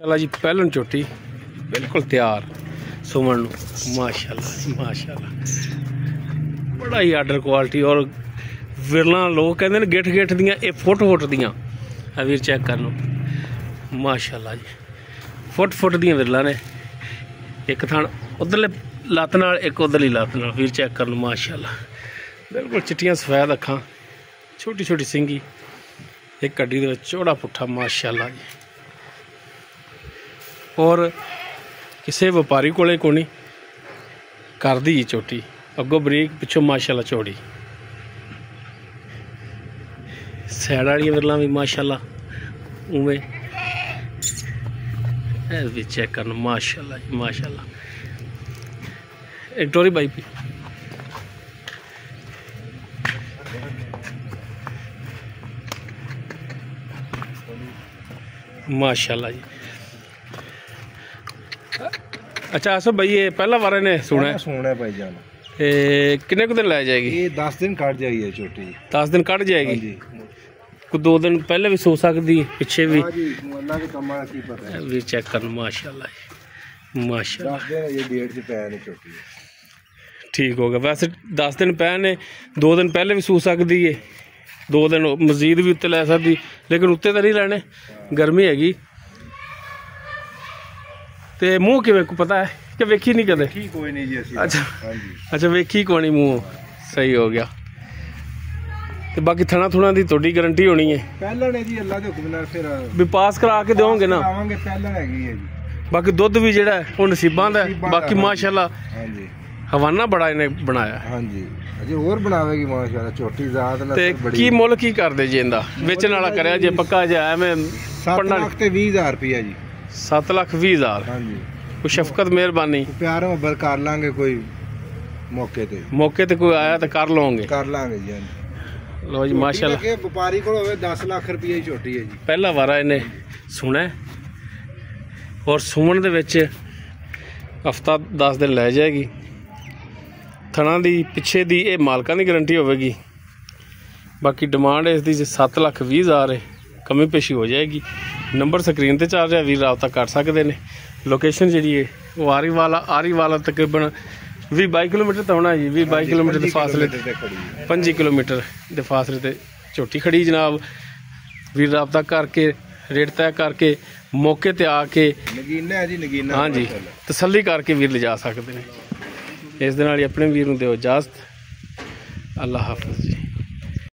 चला जी पहलन चोटी बिल्कुल तैयार सुमन माशाल्लाह माशाल्लाह बड़ा ही आर्डर क्वालिटी और विरला लोग कहते हैं गिठ गिठ दियाँ ये फुट दियाँ वीर चेक कर लो माशाल्लाह जी फुट दियाँ विरला ने एक थान उधरले लत्त नाल एक उधरली लत्त नाल वीर चेक कर लो माशाल्लाह बिल्कुल चिट्टियां सफेद अखां छोटी छोटी सिंगी एक कड्डी दे चौड़ा पुट्ठा माशाल्लाह जी और किसी व्यापारी कोले कोनी कर दी चोटी अगों बरीक पिछों माशाल्लाह चौड़ी सैड वाली विरला भी माशाल्लाह उवें भी चेक करना माशाल्लाह जी माशाल्लाह एक टोरी बाई पी माशाल्लाह जी। अच्छा आसो भाई ये पहला बार ने सुना है भाई जान कितने को दिन लै जाएगी? ये 10 दिन कट जाएगी छोटी 10 दिन कट जाएगी को 2 दिन पहले भी सो सकती पिछे भी चेक करना माशाल्लाह माशाल्लाह ये डेढ़ से पै ने छोटी ठीक हो गया वैसे 10 दिन पै ने 2 दिन पहले भी सो सकती है 2 दिन मजीद भी उत्ते लै सकती लेकिन उत्ते तो नहीं लैने गर्मी हैगी ते मूँह किवें को पता है कि वेखी नहीं कदे कोई नहीं जी अच्छा अच्छा वेखी कोई नहीं मूँह सही हो गया ते बाकी थना थुना दी थोड़ी गारंटी होनी है पहले ने जी अल्लाह दे हुक्म नाल फिर भी पास करा के दोगे ना आवांगे पहले हैगी है जी बाकी दुध भी जेड़ा है वो नसीबां दा बाकी माशाल्लाह हां जी हवाना बड़ा इन्हें बनाया हां जी अजे और बनावेगी माशाल्लाह छोटी जात ना बड़ी की मुल की कर दे जी इंदा बेचण वाला करया जे पक्का जे मैं 7 लाख ते 20000 रुपया जी 7,20,000 हाँ जी कोई शफकत मेहरबानी प्यार मोहब्बत कर लांगे कोई मौके ते कोई आया तो कर लांगे जी लो जी माशाल्लाह व्यापारी को 10 लाख रुपये की छोटी है जी पहला वारा इन्हें सुना और सुमन दे विच हफ्ता 10 दिन लै जाएगी थना दी पिछे दी ये मालकां दी गारंटी होगी बाकी डिमांड इसकी 7,20,000 है कमी पेशी हो जाएगी नंबर स्क्रीन पर चल रहा वीर राबता कर सकते हैं लोकेशन जी है वो आरी वाला तकरीबन 20-22 किलोमीटर तो होना जी 20-22 किलोमीटर के फासले 5 किलोमीटर के फासले ते झोटी खड़ी जनाब वीर राबता करके रेट तय करके मौके ते आके हाँ जी तसल्ली करके वीर ले जा सकते हैं इस दे नाल अपने वीर नूं दिओ इजाजत अल्लाह हाफिज़ जी।